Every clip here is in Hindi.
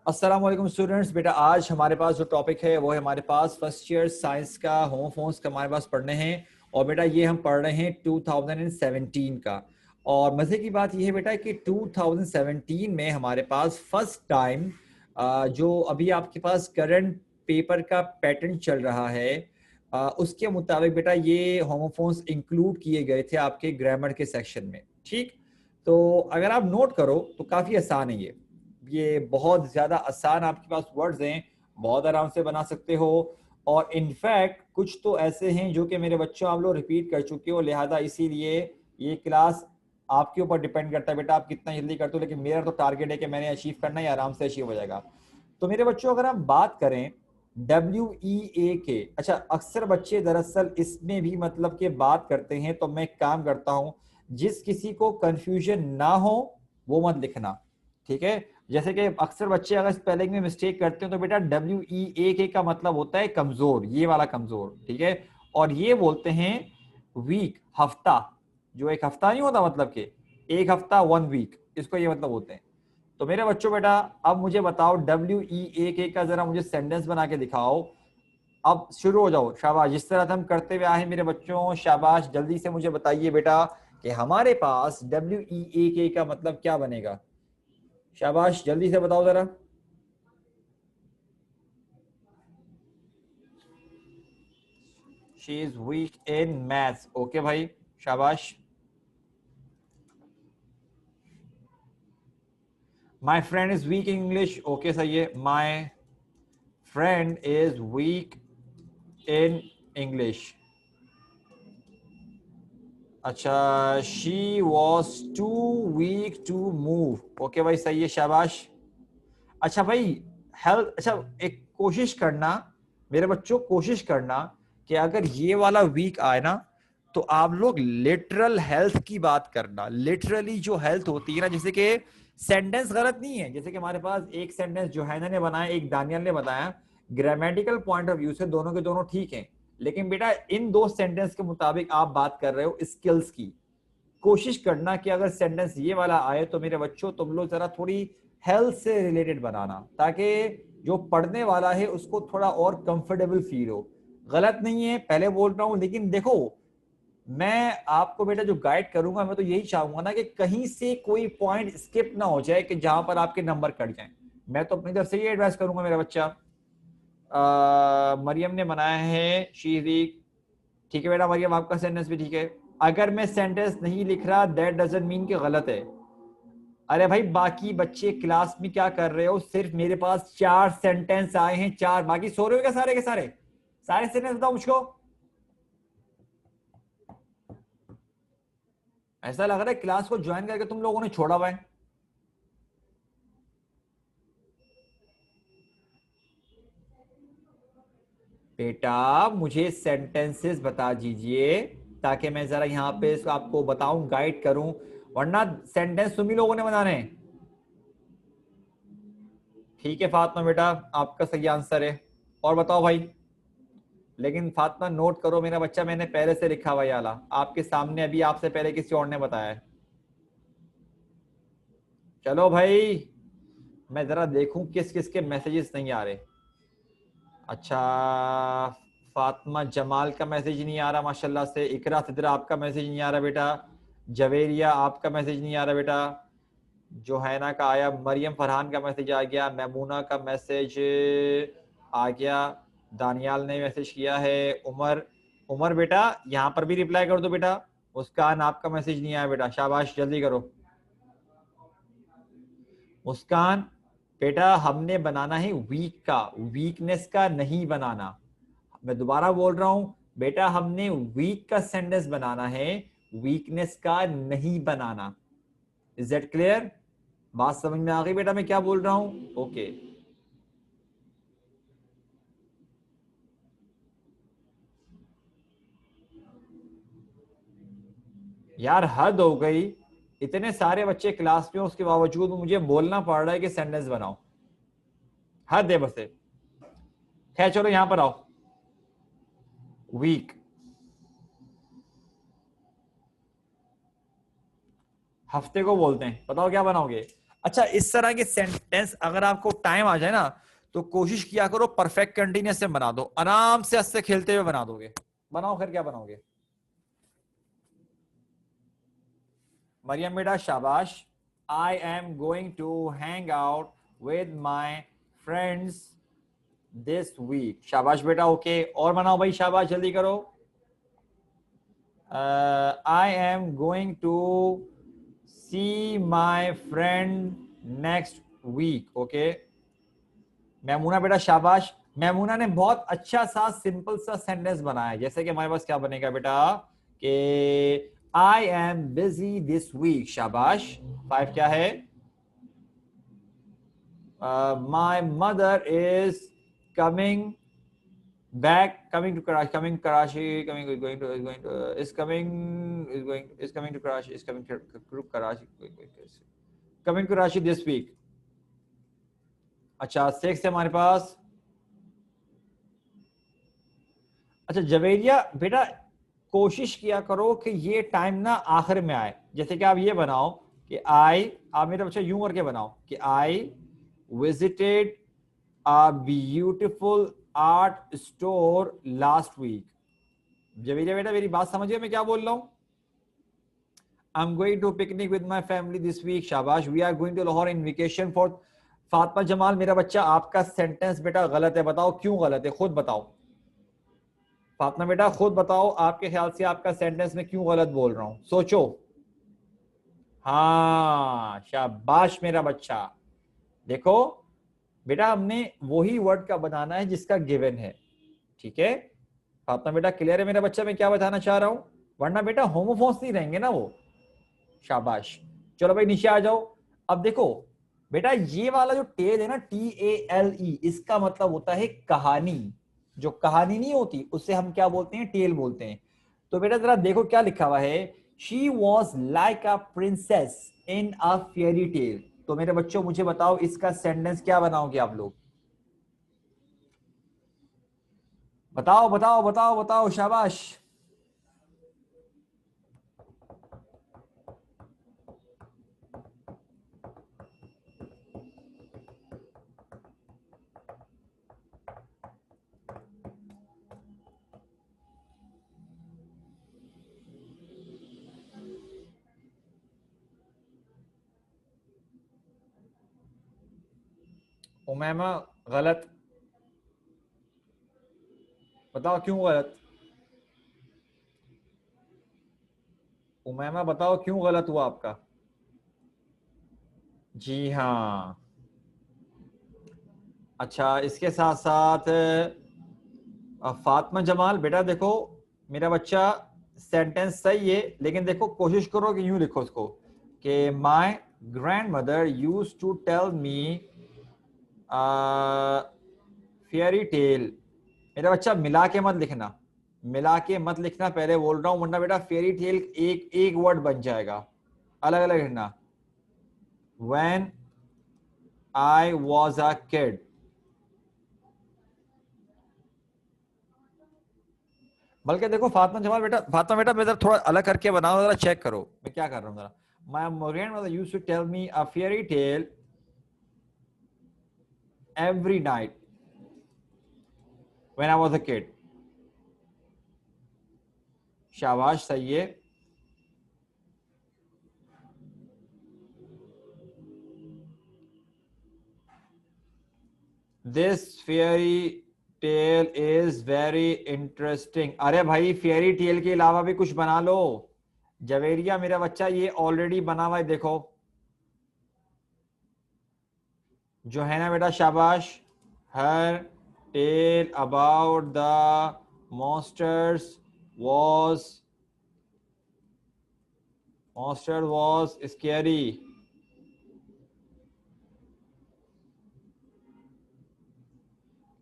अस्सलाम वालेकुम स्टूडेंट्स। बेटा आज हमारे पास जो टॉपिक है वो है हमारे पास फर्स्ट ईयर साइंस का होमोफोन्स का हमारे पास पढ़ने हैं। और बेटा ये हम पढ़ रहे हैं 2017 का। और मज़े की बात ये है बेटा कि 2017 में हमारे पास फर्स्ट टाइम जो अभी आपके पास करंट पेपर का पैटर्न चल रहा है उसके मुताबिक बेटा ये होमोफोन्स इंक्लूड किए गए थे आपके ग्रामर के सेक्शन में। ठीक, तो अगर आप नोट करो तो काफ़ी आसान है ये बहुत ज्यादा आसान आपके पास वर्ड्स हैं, बहुत आराम से बना सकते हो। और इनफैक्ट कुछ तो ऐसे हैं जो कि मेरे बच्चों आप लोग रिपीट कर चुके हो, लिहाजा इसीलिए ये क्लास आपके ऊपर डिपेंड करता है बेटा आप कितना जल्दी करते हो। लेकिन मेरा तो टारगेट है कि मैंने अचीव करना है, आराम से अचीव हो जाएगा। तो मेरे बच्चों अगर हम बात करें WEA के, अच्छा अक्सर बच्चे दरअसल इसमें भी मतलब के बात करते हैं, तो मैं एक काम करता हूं जिस किसी को कंफ्यूजन ना हो वो मत लिखना, ठीक है। जैसे कि अक्सर बच्चे अगर स्पेलिंग में मिस्टेक करते हैं तो बेटा WEAK का मतलब होता है कमजोर, ये वाला कमजोर, ठीक है। और ये बोलते हैं वीक, हफ्ता, जो एक हफ्ता नहीं होता मतलब के एक हफ्ता, 1 वीक, इसको ये मतलब होते हैं। तो मेरे बच्चों बेटा अब मुझे बताओ WEAK का जरा मुझे सेंटेंस बना के दिखाओ। अब शुरू हो जाओ, शाबाश, जिस तरह से हम करते हुए आए हैं मेरे बच्चों, शाबाश, जल्दी से मुझे बताइए बेटा कि हमारे पास WEAK का मतलब क्या बनेगा। शाबाश, जल्दी से बताओ जरा। She is weak in maths, okay भाई, शाबाश। My friend is weak in English, okay सही है। My friend is weak in English. अच्छा, she was too weak to move, okay भाई सही है, शाबाश। अच्छा भाई, हेल्थ, अच्छा एक कोशिश करना मेरे बच्चों, कोशिश करना कि अगर ये वाला वीक आए ना तो आप लोग लिटरल हेल्थ की बात करना। लिटरली जो हेल्थ होती है ना, जैसे कि सेंटेंस गलत नहीं है, जैसे कि हमारे पास एक सेंटेंस जोहाना ने बनाया, एक दानियल ने बताया, ग्रामेटिकल पॉइंट ऑफ व्यू से दोनों के दोनों ठीक हैं। लेकिन बेटा इन दो सेंटेंस के मुताबिक आप बात कर रहे हो स्किल्स की। कोशिश करना कि अगर सेंटेंस ये वाला आए तो मेरे बच्चों तुम लोग जरा थोड़ी हेल्थ से रिलेटेड बनाना, ताकि जो पढ़ने वाला है उसको थोड़ा और कंफर्टेबल फील हो। गलत नहीं है, पहले बोल रहा हूं, लेकिन देखो मैं आपको बेटा जो गाइड करूंगा, मैं तो यही चाहूंगा ना कि कहीं से कोई पॉइंट स्किप ना हो जाए कि जहां पर आपके नंबर कट जाएं। मैं तो अपनी तरफ से ये एडवाइस करूंगा मेरा बच्चा। मरियम ने बनाया है शी वीक, ठीक है बेटा मरियम, आपका सेंटेंस भी ठीक है। अगर मैं सेंटेंस नहीं लिख रहा दैट डजंट मीन कि गलत है। अरे भाई बाकी बच्चे क्लास में क्या कर रहे हो, सिर्फ मेरे पास 4 सेंटेंस आए हैं, 4, बाकी सो रहे हो क्या सारे के सारे? सारे सेंटेंस बताओ मुझको। ऐसा लग रहा है क्लास को ज्वाइन करके तुम लोगों ने छोड़ा हुआ है। बेटा मुझे सेंटेंसेस बता दीजिए ताकि मैं जरा यहाँ पे आपको बताऊं, गाइड करूं, वरना सेंटेंस तुम ही लोगों ने बनाने हैं। ठीक है फातिमा बेटा, आपका सही आंसर है। और बताओ भाई। लेकिन फातिमा नोट करो मेरा बच्चा, मैंने पहले से लिखा हुआ वाला आपके सामने, अभी आपसे पहले किसी और ने बताया है। चलो भाई, मैं जरा देखूं किस किस के मैसेजेस नहीं आ रहे। अच्छा, फातिमा जमाल का मैसेज नहीं आ रहा माशाल्लाह से। इकरा सिद्रा आपका मैसेज नहीं आ रहा बेटा। जवेरिया आपका मैसेज नहीं आ रहा बेटा। जोहैना का आया, मरियम फरहान का मैसेज आ गया, मैमूना का मैसेज आ गया, दानियाल ने मैसेज किया है, उमर, उमर बेटा यहाँ पर भी रिप्लाई कर दो बेटा। मुस्कान आपका मैसेज नहीं आया बेटा, शाबाश जल्दी करो। मुस्कान बेटा हमने बनाना है वीक का, वीकनेस का नहीं बनाना। मैं दोबारा बोल रहा हूं बेटा, हमने वीक का सेंटेंस बनाना है, वीकनेस का नहीं बनाना। Is that clear? बात समझ में आ गई बेटा मैं क्या बोल रहा हूं? ओके। यार हद हो गई, इतने सारे बच्चे क्लास में, उसके बावजूद मुझे बोलना पड़ रहा है कि सेंटेंस बनाओ। हद है बस। खैर चलो यहां पर आओ। वीक, हफ्ते को बोलते हैं, बताओ क्या बनाओगे? अच्छा, इस तरह के सेंटेंस अगर आपको टाइम आ जाए ना, तो कोशिश किया करो परफेक्ट कंटिन्यूअस से बना दो, आराम से हंसते खेलते हुए बना दोगे। बनाओ, फिर क्या बनाओगे? मरियम बेटा शाबाश। I am going to hang out with my friends this week. शाबाश बेटा, ओके। और बनाओ भाई, शाबाश, जल्दी करो। I am going to see my friend next week. Okay. Maimuna बेटा शाबाश। मैमूना ने बहुत अच्छा सा सिंपल सा सेंटेंस बनाया है। जैसे कि हमारे पास क्या बनेगा बेटा कि I am busy this week. शाबाश। 5 क्या है? My mother is coming back, coming to Karachi, coming Karachi, coming is going to is coming to Karachi, is coming to Karachi, coming to Karachi this week. अच्छा, 6 है हमारे पास। अच्छा जवेरिया बेटा, कोशिश किया करो कि ये टाइम ना आखिर में आए। जैसे कि आप ये बनाओ कि आप मेरे बच्चे यूं करके बनाओ कि I visited a beautiful art store last week. Javeria बेटा, मेरी बात समझिए मैं क्या बोल रहा हूं? I'm going to picnic with my family this week. शाबाश। We are going to Lahore in vacation for Fatima Jamal. मेरा बच्चा, आपका सेंटेंस बेटा गलत है, बताओ क्यों गलत है, खुद बताओ। फातिमा बेटा खुद बताओ, आपके ख्याल से आपका सेंटेंस में क्यों गलत बोल रहा हूं, सोचो। हाँ शाबाश मेरा बच्चा। देखो बेटा, हमने वही वर्ड का बनाना है जिसका गिवन है, ठीक है? फातिमा बेटा क्लियर है मेरा बच्चा मैं क्या बताना चाह रहा हूं? वरना बेटा होमोफोन्स नहीं रहेंगे ना वो। शाबाश। चलो भाई नीचे आ जाओ। अब देखो बेटा, ये वाला जो टेल है ना, TALE, इसका मतलब होता है कहानी। जो कहानी नहीं होती उससे हम क्या बोलते हैं? टेल बोलते हैं। तो बेटा जरा देखो क्या लिखा हुआ है, she was like a princess in a fairy tale. तो मेरे बच्चों मुझे बताओ इसका सेंटेंस क्या बनाओगे आप लोग? बताओ बताओ बताओ बताओ, शाबाश। उमैमा गलत। बताओ क्यों गलत? उमैमा बताओ क्यों गलत हुआ आपका? जी हाँ। अच्छा, इसके साथ साथ फातिमा जमाल बेटा देखो, मेरा बच्चा सेंटेंस सही है, लेकिन देखो कोशिश करो कि यूं लिखो उसको कि my grand mother use to tell me fairy tale. मेरा बच्चा मिला के मत लिखना, मिला के मत लिखना, पहले बोल रहा हूं, वरना बेटा फेयरी टेल एक एक वर्ड बन जाएगा। अलग अलग लिखना। When I was a kid. बल्कि देखो फातिमा बेटा मैं जरा थोड़ा अलग करके बनाओ, जरा चेक करो मैं क्या कर रहा हूँ जरा। My grandmother used to tell me a fairy tale every night when I was a kid. शाबाश, सही है। This fairy tale is very interesting. अरे भाई फेयरी टेल के अलावा भी कुछ बना लो। जवेरिया मेरा बच्चा, ये ऑलरेडी बना हुआ है देखो, जो है ना बेटा, शाबाश। Her tale about the monsters was monster was scary।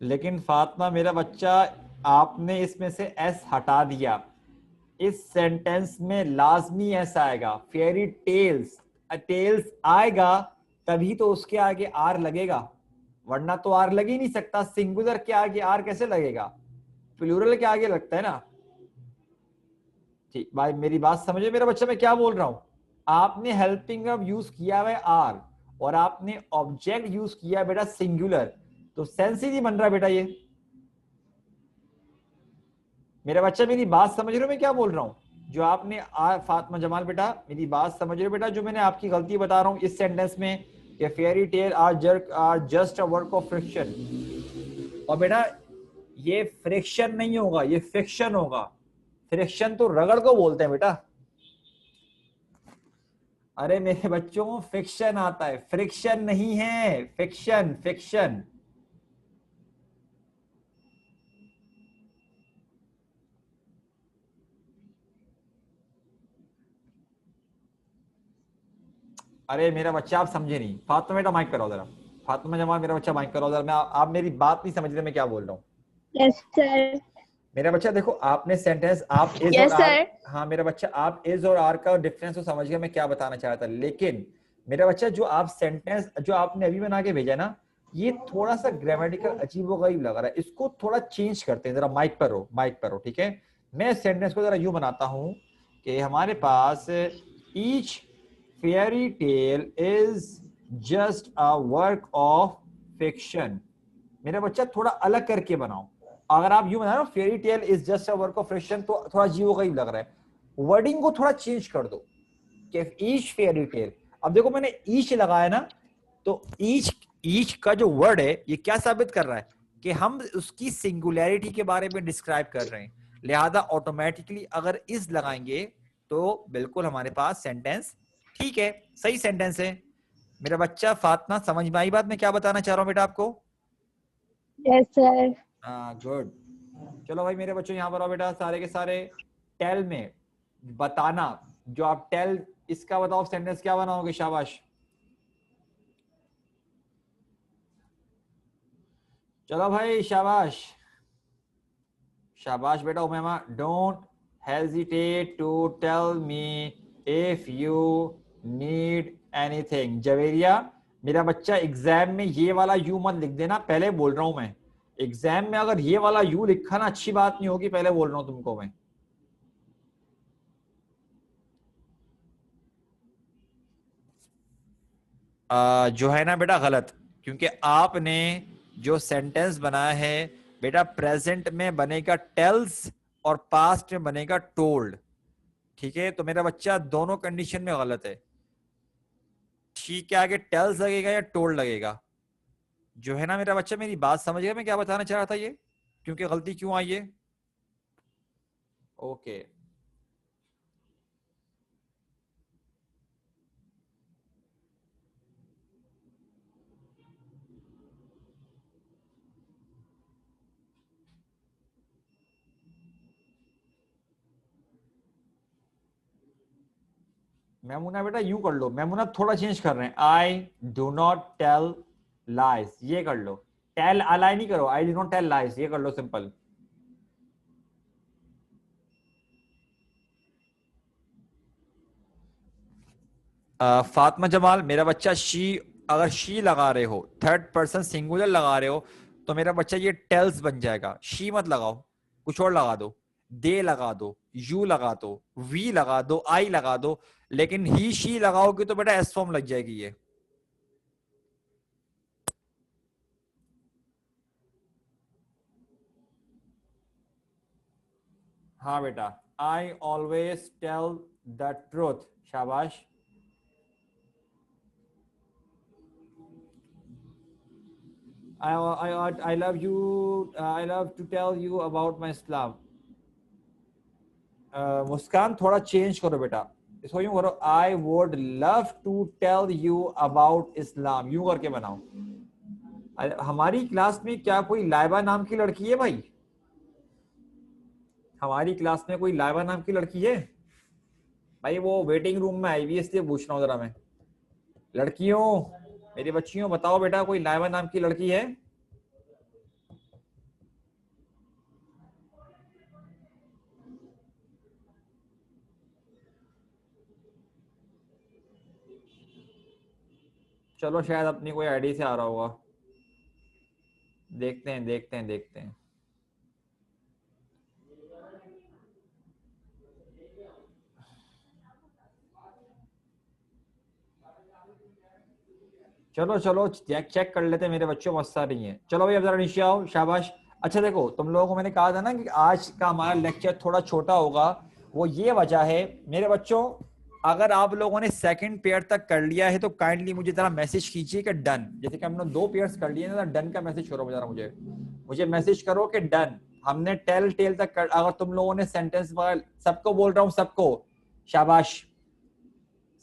लेकिन फातिमा मेरा बच्चा, आपने इसमें से एस हटा दिया। इस सेंटेंस में लाजमी एस आएगा। फेयरी टेल्स, टेल्स आएगा तभी तो उसके आगे आर लगेगा, वरना तो आर लग ही नहीं सकता। सिंगुलर के आगे आर कैसे लगेगा? प्लूरल के आगे लगता है ना। ठीक भाई, मेरी बात समझे मेरा बच्चा मैं क्या बोल रहा हूं? आपने हेल्पिंग वर्ब यूज किया हुआ है आर, और आपने ऑब्जेक्ट यूज किया बेटा सिंगुलर, तो सेंस ही नहीं बन रहा बेटा ये। मेरा बच्चा मेरी बात समझ रहे हो मैं क्या बोल रहा हूँ? जो आपने फातिमा जमाल बेटा मेरी बात समझ रहे हो बेटा, जो मैंने आपकी गलती बता रहा हूँ इस सेंटेंस में कि fairy tale are just a work of friction. और बेटा ये फ्रिक्शन नहीं होगा, ये फिक्शन होगा। फ्रिक्शन तो रगड़ को बोलते हैं बेटा। अरे मेरे बच्चों फिक्शन आता है, फ्रिक्शन नहीं है, फिक्शन फिक्शन। अरे मेरा बच्चा आप समझे नहीं। फातिमा बेटा माइक कराओ जरा। फातिमा जमाल मेरा बच्चा माइक कराओ जरा। मैं आप मेरी बात नहीं समझ रहे मैं क्या बोल रहा हूँ। Yes sir. मेरा बच्चा देखो आपने सेंटेंस आप इज और यस आर, सर। हाँ मेरा बच्चा आप इज और आर का डिफरेंस तो समझ गया मैं क्या बताना चाह रहा था, लेकिन मेरा बच्चा जो आप सेंटेंस जो आपने अभी बना के भेजा है ना, ये थोड़ा सा ग्रामेटिकल अजीबोगरीब लग रहा है, इसको थोड़ा चेंज करते हैं। जरा माइक पर हो, माइक पर हो, ठीक है। मैं सेंटेंस को जरा यूं बनाता हूं कि हमारे पास each fairy tale is just a work of fiction. मेरा बच्चा थोड़ा अलग करके बनाओ। अगर आप यूं बना fairy tale is just a work of fiction तो थोड़ा अजीब गरीब लग रहा है। वर्डिंग को थोड़ा चेंज कर दो कि ईच फेयरी टेल। अब देखो मैंने ईच लगाया ना, तो ईच ईच का जो वर्ड है ये क्या साबित कर रहा है कि हम उसकी सिंगुलैरिटी के बारे में डिस्क्राइब कर रहे हैं। लिहाजा ऑटोमेटिकली अगर इज लगाएंगे तो बिल्कुल हमारे पास सेंटेंस ठीक है, सही सेंटेंस है। मेरा बच्चा फातिमा समझ में आई बात मैं क्या बताना चाह रहा हूं बेटा आपको? Yes sir. हाँ गुड। चलो भाई मेरे बच्चों यहाँ पर आओ बेटा सारे के सारे। टेल में बताना, जो आप टेल इसका बताओ सेंटेंस क्या बनाओगे? शाबाश। चलो भाई शाबाश। शाबाश बेटा Umaima. Don't hesitate to tell me if you need anything. Javeria मेरा बच्चा एग्जाम में ये वाला यू मत लिख देना, पहले बोल रहा हूं मैं। एग्जाम में अगर ये वाला यू लिखा ना अच्छी बात नहीं होगी, पहले बोल रहा हूं तुमको मैं। जो है ना बेटा गलत, क्योंकि आपने जो सेंटेंस बनाया है बेटा प्रेजेंट में बनेगा टेल्स और पास्ट में बनेगा टोल्ड। ठीक है, तो मेरा बच्चा दोनों कंडीशन में गलत है। ठीक है, आगे टेल्स लगेगा या टोल्ड लगेगा? जो है ना मेरा बच्चा मेरी बात समझ गया मैं क्या बताना चाह रहा था, ये क्योंकि गलती क्यों आई है। ओके। मैमुना बेटा यू कर लो, मैमुना थोड़ा चेंज कर रहे हैं। I do not tell lies, ये कर लो। टेल अलाई नहीं करो, I do not tell lies ये कर लो सिंपल। फातिमा जमाल मेरा बच्चा शी, अगर शी लगा रहे हो थर्ड पर्सन सिंगुलर लगा रहे हो तो मेरा बच्चा ये टेल्स बन जाएगा। शी मत लगाओ, कुछ और लगा दो। दे लगा दो, यू लगा दो, वी लगा दो, आई लगा दो। लेकिन ही शी लगाओगे तो बेटा एस फॉर्म लग जाएगी ये। हाँ बेटा, I always tell the truth. शाबाश। I love you. I love to tell you about my Islam. Muskan थोड़ा चेंज करो बेटा, इसको यूं करो, I would love to tell you about Islam, यूं करके बनाओ। हमारी क्लास में क्या कोई लाइबा नाम की लड़की है भाई? हमारी क्लास में कोई लाइबा नाम की लड़की है भाई? वो वेटिंग रूम में आई हुई है इसलिए पूछ रहा हूँ जरा मैं। लड़कियों, मेरी बच्चियों बताओ बेटा कोई लाइबा नाम की लड़की है? चलो शायद अपनी कोई आईडी से आ रहा होगा। देखते हैं देखते हैं देखते हैं। चलो चलो चेक चेक कर लेते हैं मेरे बच्चों, मसला नहीं है। चलो भाई अब जरा नीचे आओ, शाबाश। अच्छा देखो, तुम लोगों को मैंने कहा था ना कि आज का हमारा लेक्चर थोड़ा छोटा होगा, वो ये वजह है मेरे बच्चों। अगर आप लोगों ने सेकंड पेयर तक कर लिया है तो काइंडली मुझे जरा मैसेज कीजिए कि डन। जैसे कि हमने 2 पेयर्स कर लिए ना, डन का मैसेज करो जरा, मुझे मुझे मैसेज करो कि डन, हमने टेल टेल तक कर। अगर तुम लोगों ने सेंटेंस, सबको बोल रहा हूँ, सबको शाबाश,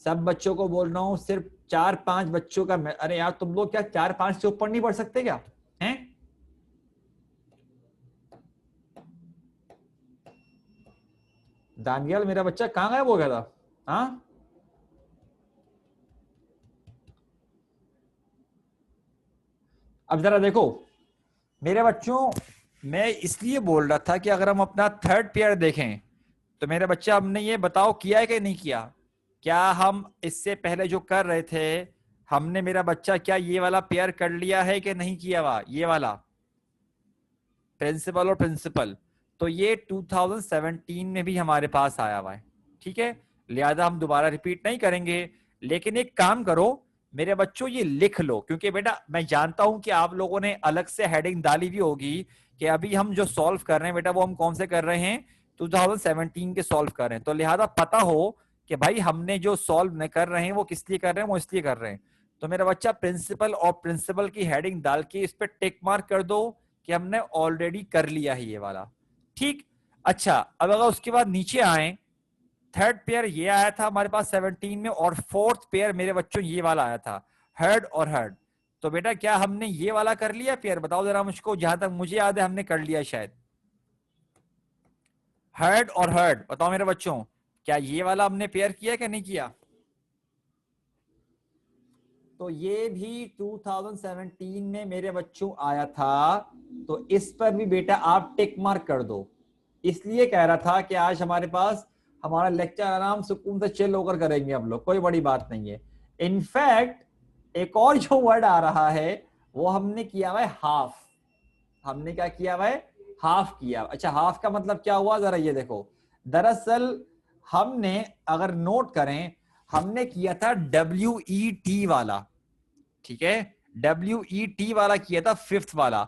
सब बच्चों को बोल रहा हूँ, सिर्फ 4-5 बच्चों का अरे यार तुम लोग क्या 4-5 से ऊपर नहीं पढ़ सकते क्या हैं? दानियल मेरा बच्चा कहाँ गायब हो गया था? हाँ, अब जरा देखो मेरे बच्चों, मैं इसलिए बोल रहा था कि अगर हम अपना थर्ड पेयर देखें तो मेरे बच्चा हमने ये बताओ किया है कि नहीं किया? क्या हम इससे पहले जो कर रहे थे, हमने मेरा बच्चा क्या ये वाला पेयर कर लिया है कि नहीं किया हुआ, ये वाला प्रिंसिपल और प्रिंसिपल? तो ये 2017 में भी हमारे पास आया हुआ है, ठीक है, लिहाजा हम दोबारा रिपीट नहीं करेंगे। लेकिन एक काम करो मेरे बच्चों, ये लिख लो, क्योंकि बेटा मैं जानता हूं कि आप लोगों ने अलग से हेडिंग डाली भी होगी कि अभी हम जो सॉल्व कर रहे हैं बेटा वो हम कौन से कर रहे हैं, 2017 के सॉल्व कर रहे हैं। तो लिहाजा पता हो कि भाई हमने जो सॉल्व कर रहे हैं वो किस लिए कर रहे हैं, वो इसलिए कर रहे हैं। तो मेरा बच्चा प्रिंसिपल और प्रिंसिपल की हेडिंग डाल के इस पर टिक मार्क कर दो कि हमने ऑलरेडी कर लिया है ये वाला, ठीक। अच्छा, अब अगर उसके बाद नीचे आए, थर्ड पेयर ये आया था हमारे पास 17 में, और फोर्थ पेयर मेरे बच्चों ये वाला आया था, हर्ड और हर्ड। तो बेटा क्या हमने ये वाला कर लिया पेयर? बताओ जरा मुझको, जहां तक मुझे याद है हमने कर लिया शायद, हर्ड और हर्ड। बताओ मेरे बच्चों, क्या ये वाला हमने पेयर किया कि नहीं किया? तो ये भी 2017 में मेरे बच्चों आया था, तो इस पर भी बेटा आप टिक मार्क कर दो। इसलिए कह रहा था कि आज हमारे पास हमारा लेक्चर आराम सुकून से चिल होकर करेंगे हम लोग, कोई बड़ी बात नहीं है। इनफैक्ट एक और जो वर्ड आ रहा है वो हमने किया हुआ है हाफ। हमने क्या किया हुआ है? हाफ किया। अच्छा, हाफ का मतलब क्या हुआ जरा ये देखो। दरअसल हमने अगर नोट करें, हमने किया था WET वाला, ठीक है, WET वाला किया था, फिफ्थ वाला।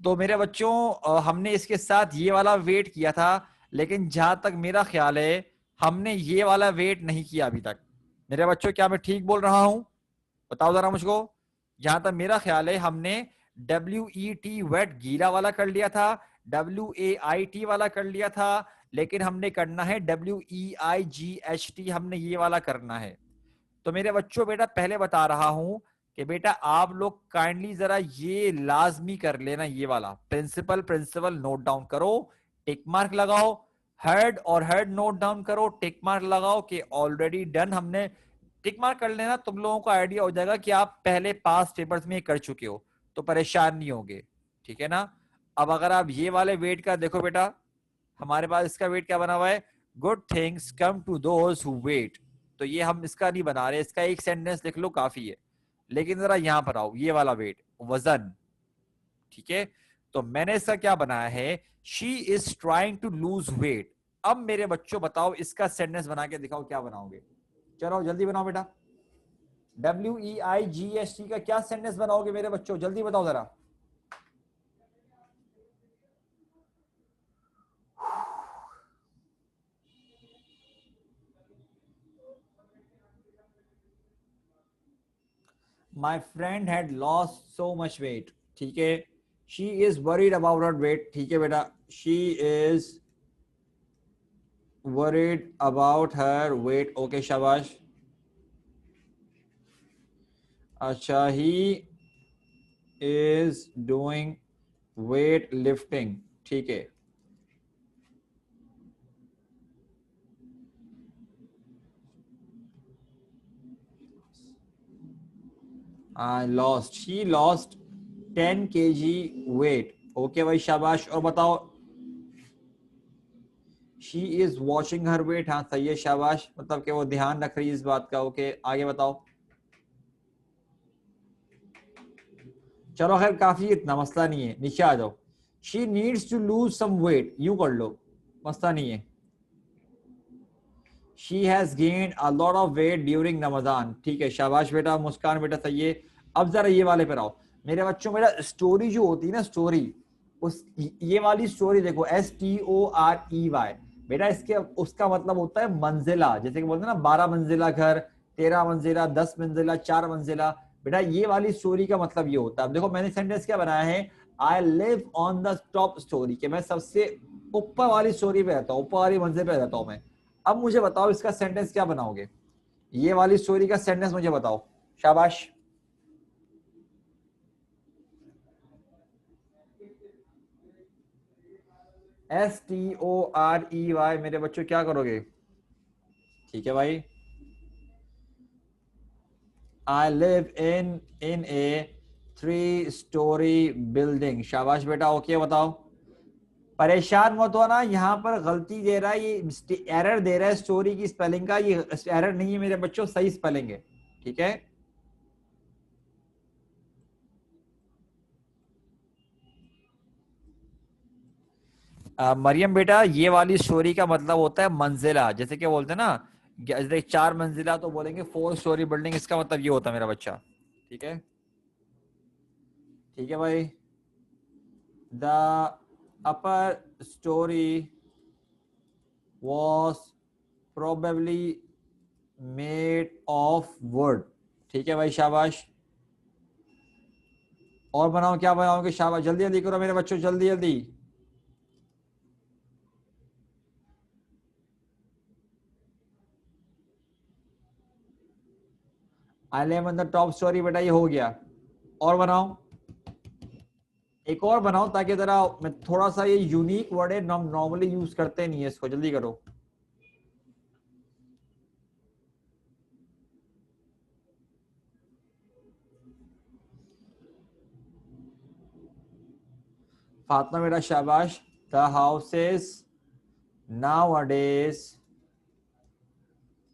तो मेरे बच्चों हमने इसके साथ ये वाला वेट किया था, लेकिन जहां तक मेरा ख्याल है हमने ये वाला वेट नहीं किया अभी तक। मेरे बच्चों क्या मैं ठीक बोल रहा हूं? बताओ जरा मुझको। जहां तक मेरा ख्याल है हमने WET वेट गीला वाला कर लिया था, WAIT वाला कर लिया था, लेकिन हमने करना है WEIGHT, हमने ये वाला करना है। तो मेरे बच्चों बेटा पहले बता रहा हूं कि बेटा आप लोग काइंडली जरा ये लाजमी कर लेना, ये वाला प्रिंसिपल प्रिंसिपल नोट डाउन करो, टिक मार्क लगाओ। हर्ड और हर्ड नोट डाउन करो, टिक मार्क लगाओ कि ऑलरेडी डन। हमने टिक मार्क कर लेना, तुम लोगों को आइडिया हो जाएगा कि आप पहले पास पेपर्स में कर चुके हो, तो परेशान नहीं होगे, ठीक है ना। अब अगर आप ये वाले वेट का देखो बेटा, हमारे पास इसका वेट क्या बना हुआ है, good things come to those who wait. तो ये हम इसका नहीं बना रहे, इसका एक सेंटेंस लिख लो काफी है। लेकिन जरा यहां पर आओ, ये वाला वेट वजन, ठीक है। तो मैंने इसका क्या बनाया है, she is trying to lose weight. अब मेरे बच्चों बताओ इसका सेंटेंस बना के दिखाओ, क्या बनाओगे? चलो जल्दी बनाओ बेटा। WEIGHT का क्या सेंटेंस बनाओगे मेरे बच्चों, जल्दी बताओ जरा। My friend had lost so much weight, ठीक है। She is worried about her weight, ठीक है बेटा। She is worried about her weight, okay शाबाश। अच्छा, he is doing weight lifting, ठीक है। She lost 10 kg weight, okay भाई शाबाश। और बताओ, she is watching her weight, हाँ सही है शाबाश, मतलब कि वो ध्यान रख रही है इस बात का, ओके। आगे बताओ। चलो खैर काफी, इतना मसला नहीं है, नीचे आ जाओ। She needs to lose some weight, यूं कर लो, मसला नहीं है। She has gained a lot of weight during Ramzan, ठीक है शाबाश बेटा, मुस्कान बेटा सही है। अब जरा ये वाले पे आओ मेरे बच्चों। मेरा स्टोरी जो होती है ना, स्टोरी, उस ये वाली स्टोरी देखो, STOREY बेटा, इसके उसका मतलब होता है मंजिला। जैसे कि बोलते हैं ना 12 मंजिला घर, 13 मंजिला, 10 मंजिला, 4 मंजिला। बेटा ये वाली स्टोरी का मतलब ये होता है। अब देखो मैंने सेंटेंस क्या बनाया है, I live on the top story, कि मैं सबसे ऊपर वाली स्टोरी पे रहता हूँ, ऊपर वाली मंजिल पे रहता हूँ मैं। अब मुझे बताओ इसका सेंटेंस क्या बनाओगे, ये वाली स्टोरी का सेंटेंस मुझे बताओ। शाबाश। STOREY मेरे बच्चों क्या करोगे? ठीक है भाई। I live in A 3 story building. शाबाश बेटा, ओके बताओ। परेशान मत हो ना, यहाँ पर गलती दे रहा है, ये एरर दे रहा है स्टोरी की स्पेलिंग का। ये एरर नहीं है मेरे बच्चों, सही स्पेलिंग है। ठीक है। मरियम बेटा, ये वाली स्टोरी का मतलब होता है मंजिला। जैसे कि बोलते हैं ना, जैसे 4 मंजिला तो बोलेंगे 4 स्टोरी बिल्डिंग, इसका मतलब ये होता है मेरा बच्चा। ठीक है। ठीक है भाई। The upper story was probably made of wood। ठीक है भाई, शाबाश। और बनाओ, क्या बनाओगे? शाबाश, जल्दी जल्दी करो मेरे बच्चों, जल्दी जल्दी। I live in the top story, बेटा ये हो गया। और बनाओ, एक और बनाओ, ताकि जरा मैं थोड़ा सा, ये यूनिक वर्ड है, नॉर्मली यूज करते नहीं है इसको, जल्दी करो। फातिमा बेटा शाबाश। The houses nowadays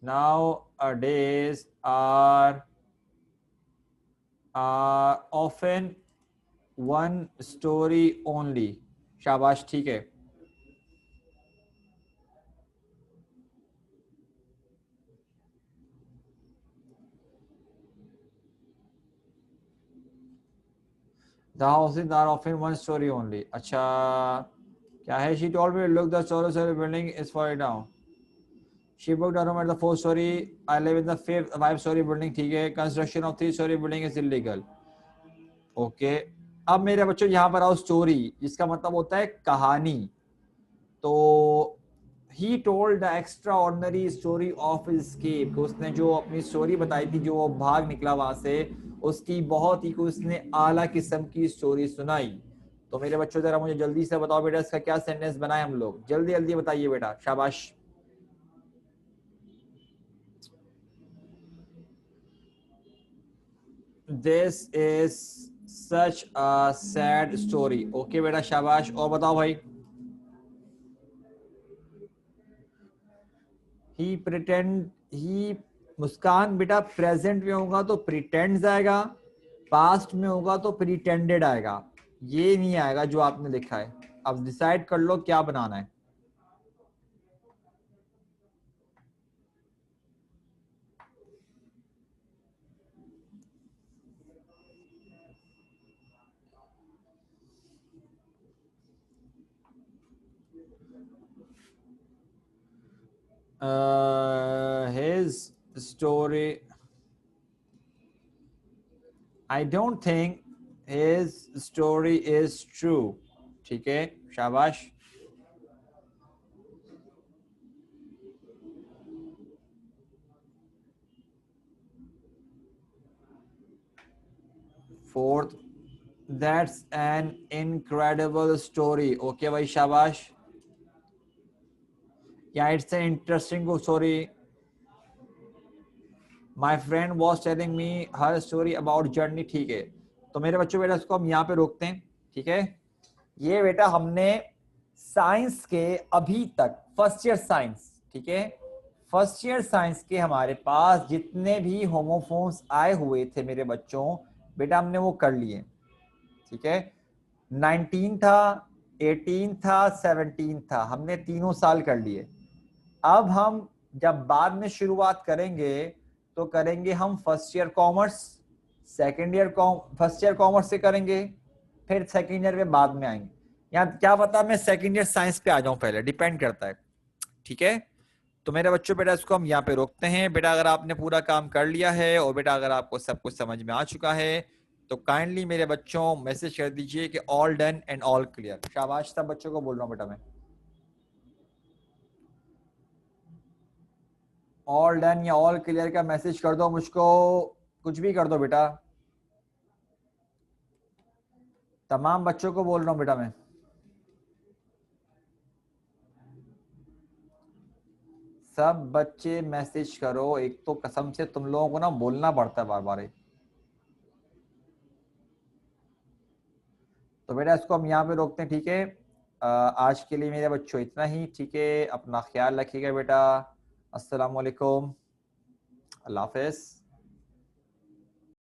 nowadays are often 1 story only। शाबाश, ठीक है। The houses are often 1 story only। अच्छा, क्या है? She told me look, the story building is falling down। She booked a room at the 4 story। I live in the 5 story building। ठीक है। Construction of 3 story building is illegal। Okay. अब मेरे बच्चों यहाँ पर आओ, स्टोरी जिसका मतलब होता है कहानी। तो he told the extra ordinary story of escape, उसने जो अपनी स्टोरी बताई थी, जो वो भाग निकला वहां से, उसकी बहुत ही उसने आला किस्म की स्टोरी सुनाई। तो मेरे बच्चों जरा मुझे जल्दी से बताओ बेटा, इसका क्या सेंटेंस बनाए हम लोग, जल्दी जल्दी बताइए बेटा, शाबाश। This is such a sad story. Okay बेटा, शाबाश। और बताओ भाई। ही प्रिटेंड ही मुस्कान बेटा, प्रेजेंट में होगा तो प्रिटेंड्स आएगा, पास्ट में होगा तो प्रिटेंडेड आएगा, ये नहीं आएगा जो आपने लिखा है। अब डिसाइड कर लो क्या बनाना है। His story, I don't think his story is true. ठीक है, शाबाश। Fourth, that's an incredible story. Okay भाई, शाबाश। या it's an interesting story, my friend was telling me her story about journey. ठीक है। तो मेरे बच्चों बेटा इसको हम यहाँ पे रोकते हैं। ठीक है। ये बेटा हमने साइंस के अभी तक फर्स्ट ईयर साइंस, ठीक है, फर्स्ट ईयर साइंस के हमारे पास जितने भी होमोफोन्स आए हुए थे मेरे बच्चों, बेटा हमने वो कर लिए। ठीक है। 19 था, 18 था, 17 था, हमने तीनों साल कर लिए। अब हम जब बाद में शुरुआत करेंगे तो करेंगे हम first year commerce, second year first year commerce से करेंगे, फिर सेकेंड ईयर में बाद में आएंगे, या क्या पता मैं सेकेंड ईयर साइंस पे आ जाऊं पहले, डिपेंड करता है। ठीक है, तो मेरे बच्चों बेटा इसको हम यहाँ पे रोकते हैं। बेटा अगर आपने पूरा काम कर लिया है और बेटा अगर आपको सब कुछ समझ में आ चुका है तो काइंडली मेरे बच्चों मैसेज कर दीजिए कि all done and all clear. शाबाश, सब बच्चों को बोल रहा हूँ बेटा मैं, ऑल डन या ऑल क्लियर का मैसेज कर दो मुझको, कुछ भी कर दो बेटा। तमाम बच्चों को बोल रहा हूँ बेटा मैं। सब बच्चे मैसेज करो, एक तो कसम से तुम लोगों को ना बोलना पड़ता है बार बार। तो बेटा इसको हम यहाँ पे रोकते हैं, ठीक है। आज के लिए मेरे बच्चों इतना ही, ठीक है। अपना ख्याल रखिएगा बेटा। अस्सलाम वालेकुम, अल्लाह हाफिज।